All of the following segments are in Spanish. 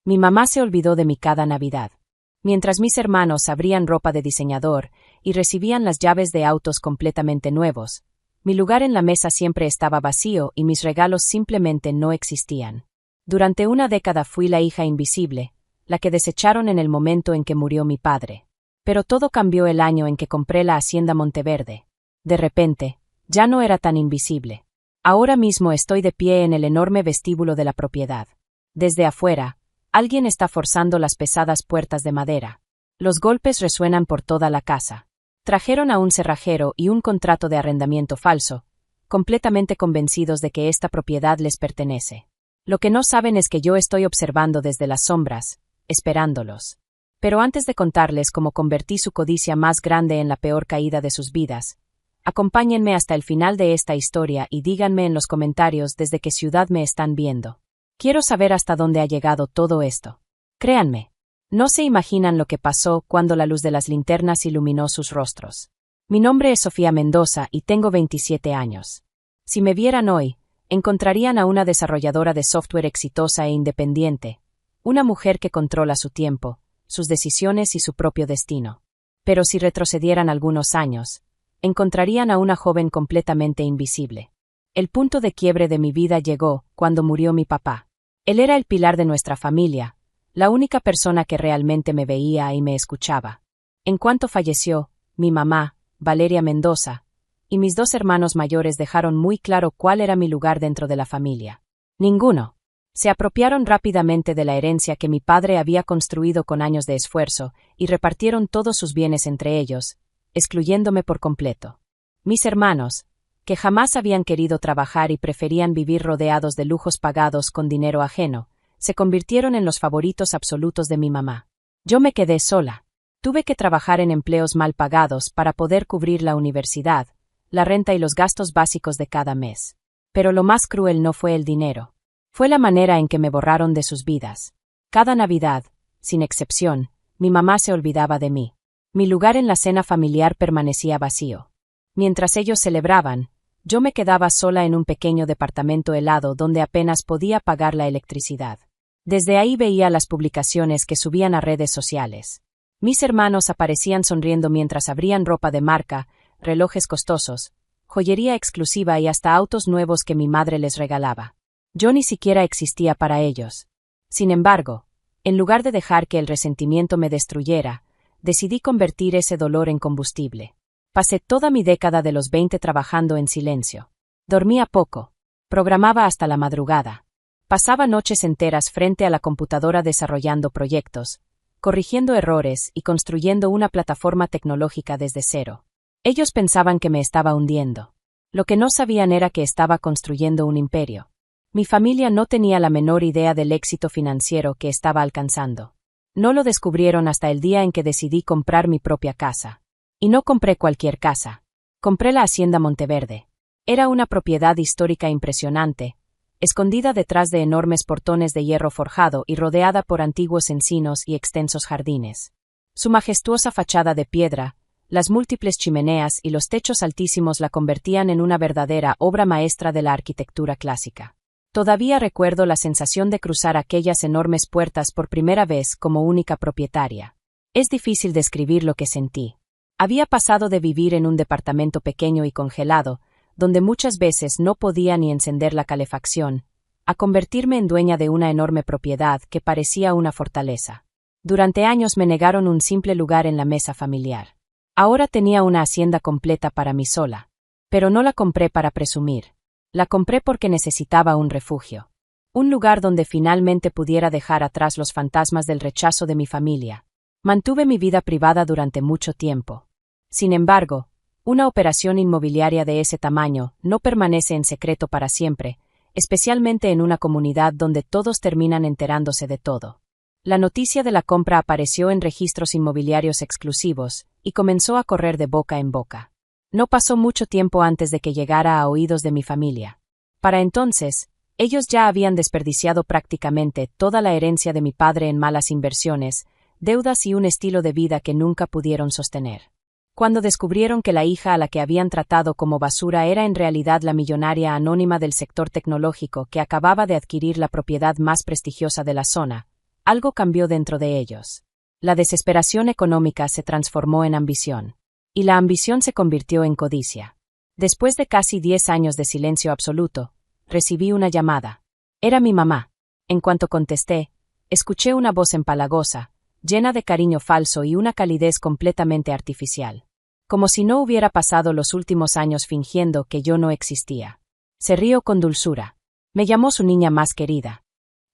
Mi mamá se olvidó de mí cada Navidad. Mientras mis hermanos abrían ropa de diseñador y recibían las llaves de autos completamente nuevos, mi lugar en la mesa siempre estaba vacío y mis regalos simplemente no existían. Durante una década fui la hija invisible, la que desecharon en el momento en que murió mi padre. Pero todo cambió el año en que compré la hacienda Monteverde. De repente, ya no era tan invisible. Ahora mismo estoy de pie en el enorme vestíbulo de la propiedad. Desde afuera, alguien está forzando las pesadas puertas de madera. Los golpes resuenan por toda la casa. Trajeron a un cerrajero y un contrato de arrendamiento falso, completamente convencidos de que esta propiedad les pertenece. Lo que no saben es que yo estoy observando desde las sombras, esperándolos. Pero antes de contarles cómo convertí su codicia más grande en la peor caída de sus vidas, acompáñenme hasta el final de esta historia y díganme en los comentarios desde qué ciudad me están viendo. Quiero saber hasta dónde ha llegado todo esto. Créanme, no se imaginan lo que pasó cuando la luz de las linternas iluminó sus rostros. Mi nombre es Sofía Mendoza y tengo 27 años. Si me vieran hoy, encontrarían a una desarrolladora de software exitosa e independiente, una mujer que controla su tiempo, sus decisiones y su propio destino. Pero si retrocedieran algunos años, encontrarían a una joven completamente invisible. El punto de quiebre de mi vida llegó cuando murió mi papá. Él era el pilar de nuestra familia, la única persona que realmente me veía y me escuchaba. En cuanto falleció, mi mamá, Valeria Mendoza, y mis dos hermanos mayores dejaron muy claro cuál era mi lugar dentro de la familia. Ninguno. Se apropiaron rápidamente de la herencia que mi padre había construido con años de esfuerzo y repartieron todos sus bienes entre ellos, excluyéndome por completo. Mis hermanos, que jamás habían querido trabajar y preferían vivir rodeados de lujos pagados con dinero ajeno, se convirtieron en los favoritos absolutos de mi mamá. Yo me quedé sola. Tuve que trabajar en empleos mal pagados para poder cubrir la universidad, la renta y los gastos básicos de cada mes. Pero lo más cruel no fue el dinero. Fue la manera en que me borraron de sus vidas. Cada Navidad, sin excepción, mi mamá se olvidaba de mí. Mi lugar en la cena familiar permanecía vacío. Mientras ellos celebraban, yo me quedaba sola en un pequeño departamento helado donde apenas podía pagar la electricidad. Desde ahí veía las publicaciones que subían a redes sociales. Mis hermanos aparecían sonriendo mientras abrían ropa de marca, relojes costosos, joyería exclusiva y hasta autos nuevos que mi madre les regalaba. Yo ni siquiera existía para ellos. Sin embargo, en lugar de dejar que el resentimiento me destruyera, decidí convertir ese dolor en combustible. Pasé toda mi década de los 20 trabajando en silencio. Dormía poco. Programaba hasta la madrugada. Pasaba noches enteras frente a la computadora desarrollando proyectos, corrigiendo errores y construyendo una plataforma tecnológica desde cero. Ellos pensaban que me estaba hundiendo. Lo que no sabían era que estaba construyendo un imperio. Mi familia no tenía la menor idea del éxito financiero que estaba alcanzando. No lo descubrieron hasta el día en que decidí comprar mi propia casa. Y no compré cualquier casa. Compré la hacienda Monteverde. Era una propiedad histórica impresionante, escondida detrás de enormes portones de hierro forjado y rodeada por antiguos encinos y extensos jardines. Su majestuosa fachada de piedra, las múltiples chimeneas y los techos altísimos la convertían en una verdadera obra maestra de la arquitectura clásica. Todavía recuerdo la sensación de cruzar aquellas enormes puertas por primera vez como única propietaria. Es difícil describir lo que sentí. Había pasado de vivir en un departamento pequeño y congelado, donde muchas veces no podía ni encender la calefacción, a convertirme en dueña de una enorme propiedad que parecía una fortaleza. Durante años me negaron un simple lugar en la mesa familiar. Ahora tenía una hacienda completa para mí sola. Pero no la compré para presumir. La compré porque necesitaba un refugio. Un lugar donde finalmente pudiera dejar atrás los fantasmas del rechazo de mi familia. Mantuve mi vida privada durante mucho tiempo. Sin embargo, una operación inmobiliaria de ese tamaño no permanece en secreto para siempre, especialmente en una comunidad donde todos terminan enterándose de todo. La noticia de la compra apareció en registros inmobiliarios exclusivos y comenzó a correr de boca en boca. No pasó mucho tiempo antes de que llegara a oídos de mi familia. Para entonces, ellos ya habían desperdiciado prácticamente toda la herencia de mi padre en malas inversiones, deudas y un estilo de vida que nunca pudieron sostener. Cuando descubrieron que la hija a la que habían tratado como basura era en realidad la millonaria anónima del sector tecnológico que acababa de adquirir la propiedad más prestigiosa de la zona, algo cambió dentro de ellos. La desesperación económica se transformó en ambición. Y la ambición se convirtió en codicia. Después de casi 10 años de silencio absoluto, recibí una llamada. Era mi mamá. En cuanto contesté, escuché una voz empalagosa, llena de cariño falso y una calidez completamente artificial. Como si no hubiera pasado los últimos años fingiendo que yo no existía. Se rió con dulzura. Me llamó su niña más querida.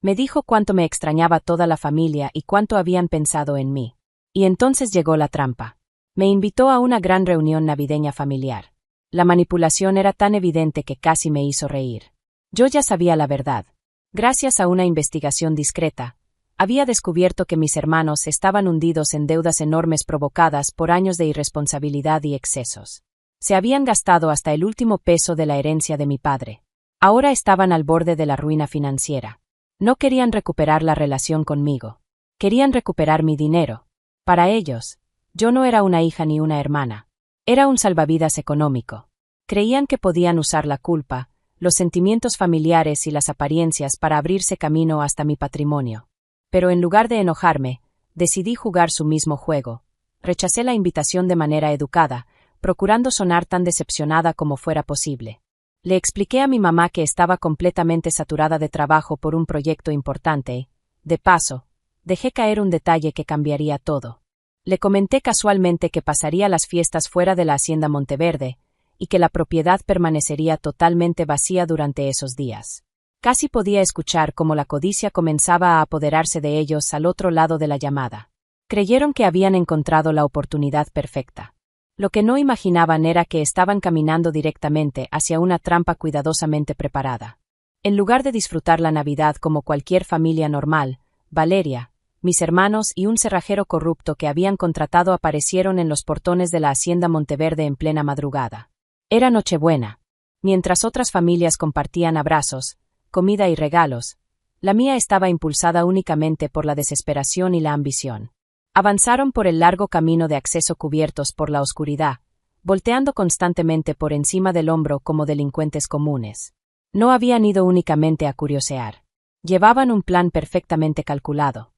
Me dijo cuánto me extrañaba toda la familia y cuánto habían pensado en mí. Y entonces llegó la trampa. Me invitó a una gran reunión navideña familiar. La manipulación era tan evidente que casi me hizo reír. Yo ya sabía la verdad. Gracias a una investigación discreta, había descubierto que mis hermanos estaban hundidos en deudas enormes provocadas por años de irresponsabilidad y excesos. Se habían gastado hasta el último peso de la herencia de mi padre. Ahora estaban al borde de la ruina financiera. No querían recuperar la relación conmigo. Querían recuperar mi dinero. Para ellos, yo no era una hija ni una hermana. Era un salvavidas económico. Creían que podían usar la culpa, los sentimientos familiares y las apariencias para abrirse camino hasta mi patrimonio. Pero en lugar de enojarme, decidí jugar su mismo juego. Rechacé la invitación de manera educada, procurando sonar tan decepcionada como fuera posible. Le expliqué a mi mamá que estaba completamente saturada de trabajo por un proyecto importante y, de paso, dejé caer un detalle que cambiaría todo. Le comenté casualmente que pasaría las fiestas fuera de la hacienda Monteverde y que la propiedad permanecería totalmente vacía durante esos días. Casi podía escuchar cómo la codicia comenzaba a apoderarse de ellos al otro lado de la llamada. Creyeron que habían encontrado la oportunidad perfecta. Lo que no imaginaban era que estaban caminando directamente hacia una trampa cuidadosamente preparada. En lugar de disfrutar la Navidad como cualquier familia normal, Valeria, mis hermanos y un cerrajero corrupto que habían contratado aparecieron en los portones de la hacienda Monteverde en plena madrugada. Era Nochebuena. Mientras otras familias compartían abrazos, comida y regalos, la mía estaba impulsada únicamente por la desesperación y la ambición. Avanzaron por el largo camino de acceso cubiertos por la oscuridad, volteando constantemente por encima del hombro como delincuentes comunes. No habían ido únicamente a curiosear. Llevaban un plan perfectamente calculado.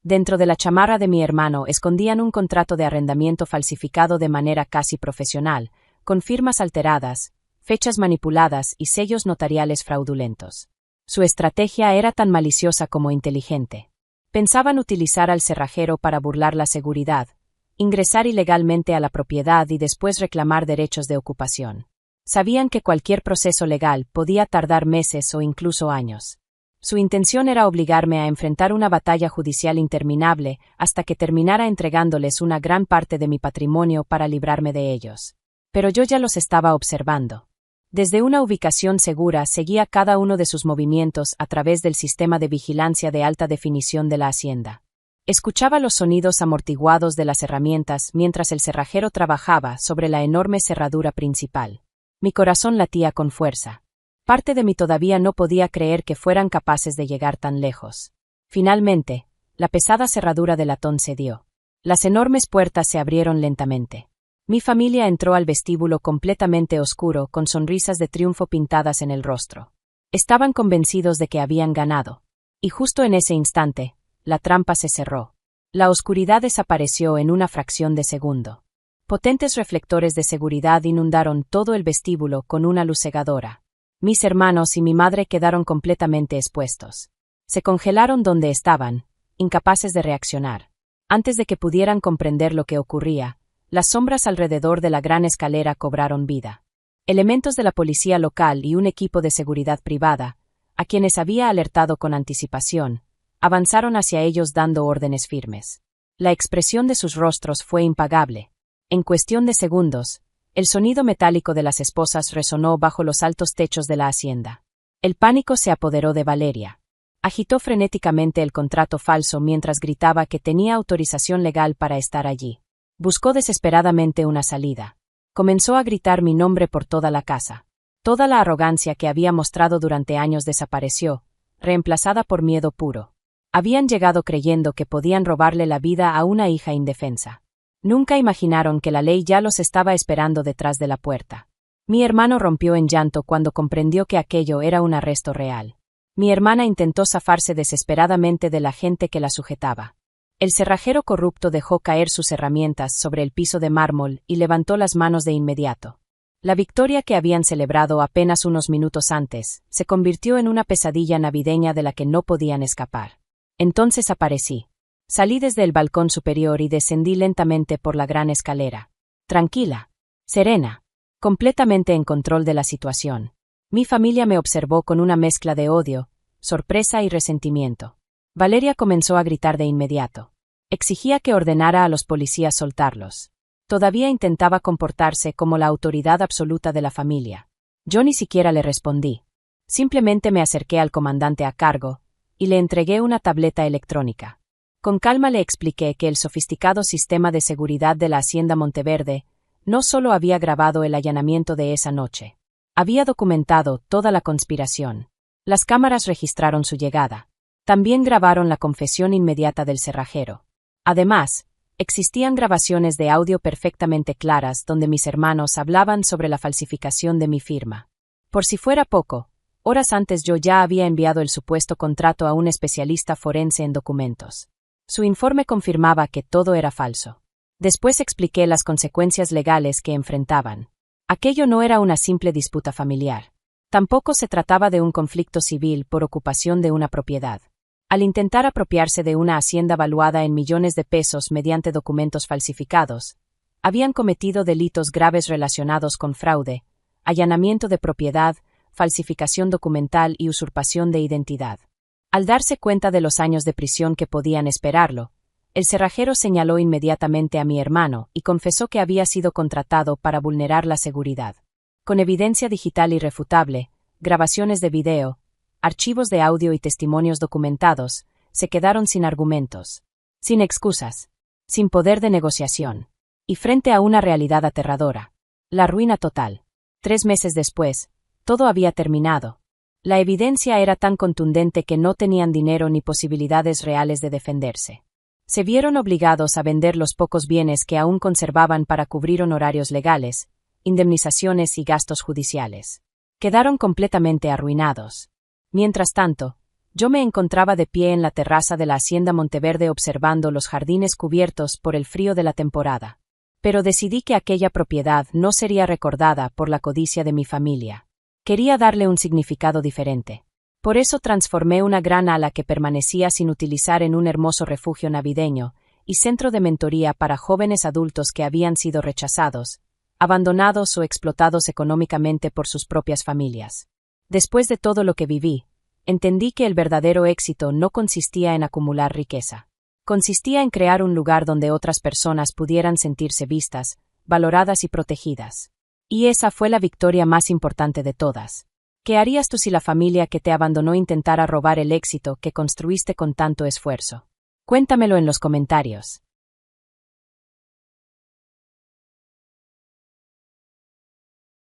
Dentro de la chamarra de mi hermano escondían un contrato de arrendamiento falsificado de manera casi profesional, con firmas alteradas, fechas manipuladas y sellos notariales fraudulentos. Su estrategia era tan maliciosa como inteligente. Pensaban utilizar al cerrajero para burlar la seguridad, ingresar ilegalmente a la propiedad y después reclamar derechos de ocupación. Sabían que cualquier proceso legal podía tardar meses o incluso años. Su intención era obligarme a enfrentar una batalla judicial interminable hasta que terminara entregándoles una gran parte de mi patrimonio para librarme de ellos. Pero yo ya los estaba observando. Desde una ubicación segura seguía cada uno de sus movimientos a través del sistema de vigilancia de alta definición de la hacienda. Escuchaba los sonidos amortiguados de las herramientas mientras el cerrajero trabajaba sobre la enorme cerradura principal. Mi corazón latía con fuerza. Parte de mí todavía no podía creer que fueran capaces de llegar tan lejos. Finalmente, la pesada cerradura de latón cedió. Las enormes puertas se abrieron lentamente. Mi familia entró al vestíbulo completamente oscuro con sonrisas de triunfo pintadas en el rostro. Estaban convencidos de que habían ganado. Y justo en ese instante, la trampa se cerró. La oscuridad desapareció en una fracción de segundo. Potentes reflectores de seguridad inundaron todo el vestíbulo con una luz cegadora. Mis hermanos y mi madre quedaron completamente expuestos. Se congelaron donde estaban, incapaces de reaccionar. Antes de que pudieran comprender lo que ocurría, las sombras alrededor de la gran escalera cobraron vida. Elementos de la policía local y un equipo de seguridad privada, a quienes había alertado con anticipación, avanzaron hacia ellos dando órdenes firmes. La expresión de sus rostros fue impagable. En cuestión de segundos, el sonido metálico de las esposas resonó bajo los altos techos de la hacienda. El pánico se apoderó de Valeria. Agitó frenéticamente el contrato falso mientras gritaba que tenía autorización legal para estar allí. Buscó desesperadamente una salida. Comenzó a gritar mi nombre por toda la casa. Toda la arrogancia que había mostrado durante años desapareció, reemplazada por miedo puro. Habían llegado creyendo que podían robarle la vida a una hija indefensa. Nunca imaginaron que la ley ya los estaba esperando detrás de la puerta. Mi hermano rompió en llanto cuando comprendió que aquello era un arresto real. Mi hermana intentó zafarse desesperadamente de la gente que la sujetaba. El cerrajero corrupto dejó caer sus herramientas sobre el piso de mármol y levantó las manos de inmediato. La victoria que habían celebrado apenas unos minutos antes se convirtió en una pesadilla navideña de la que no podían escapar. Entonces aparecí. Salí desde el balcón superior y descendí lentamente por la gran escalera. Tranquila, serena, completamente en control de la situación. Mi familia me observó con una mezcla de odio, sorpresa y resentimiento. Valeria comenzó a gritar de inmediato. Exigía que ordenara a los policías soltarlos. Todavía intentaba comportarse como la autoridad absoluta de la familia. Yo ni siquiera le respondí. Simplemente me acerqué al comandante a cargo y le entregué una tableta electrónica. Con calma le expliqué que el sofisticado sistema de seguridad de la Hacienda Monteverde no solo había grabado el allanamiento de esa noche, había documentado toda la conspiración. Las cámaras registraron su llegada. También grabaron la confesión inmediata del cerrajero. Además, existían grabaciones de audio perfectamente claras donde mis hermanos hablaban sobre la falsificación de mi firma. Por si fuera poco, horas antes yo ya había enviado el supuesto contrato a un especialista forense en documentos. Su informe confirmaba que todo era falso. Después expliqué las consecuencias legales que enfrentaban. Aquello no era una simple disputa familiar. Tampoco se trataba de un conflicto civil por ocupación de una propiedad. Al intentar apropiarse de una hacienda valuada en millones de pesos mediante documentos falsificados, habían cometido delitos graves relacionados con fraude, allanamiento de propiedad, falsificación documental y usurpación de identidad. Al darse cuenta de los años de prisión que podían esperarlo, el cerrajero señaló inmediatamente a mi hermano y confesó que había sido contratado para vulnerar la seguridad. Con evidencia digital irrefutable, grabaciones de video, archivos de audio y testimonios documentados, se quedaron sin argumentos, sin excusas, sin poder de negociación, y frente a una realidad aterradora, la ruina total. 3 meses después, todo había terminado. La evidencia era tan contundente que no tenían dinero ni posibilidades reales de defenderse. Se vieron obligados a vender los pocos bienes que aún conservaban para cubrir honorarios legales, indemnizaciones y gastos judiciales. Quedaron completamente arruinados. Mientras tanto, yo me encontraba de pie en la terraza de la Hacienda Monteverde observando los jardines cubiertos por el frío de la temporada. Pero decidí que aquella propiedad no sería recordada por la codicia de mi familia. Quería darle un significado diferente. Por eso transformé una gran ala que permanecía sin utilizar en un hermoso refugio navideño y centro de mentoría para jóvenes adultos que habían sido rechazados, abandonados o explotados económicamente por sus propias familias. Después de todo lo que viví, entendí que el verdadero éxito no consistía en acumular riqueza. Consistía en crear un lugar donde otras personas pudieran sentirse vistas, valoradas y protegidas. Y esa fue la victoria más importante de todas. ¿Qué harías tú si la familia que te abandonó intentara robar el éxito que construiste con tanto esfuerzo? Cuéntamelo en los comentarios.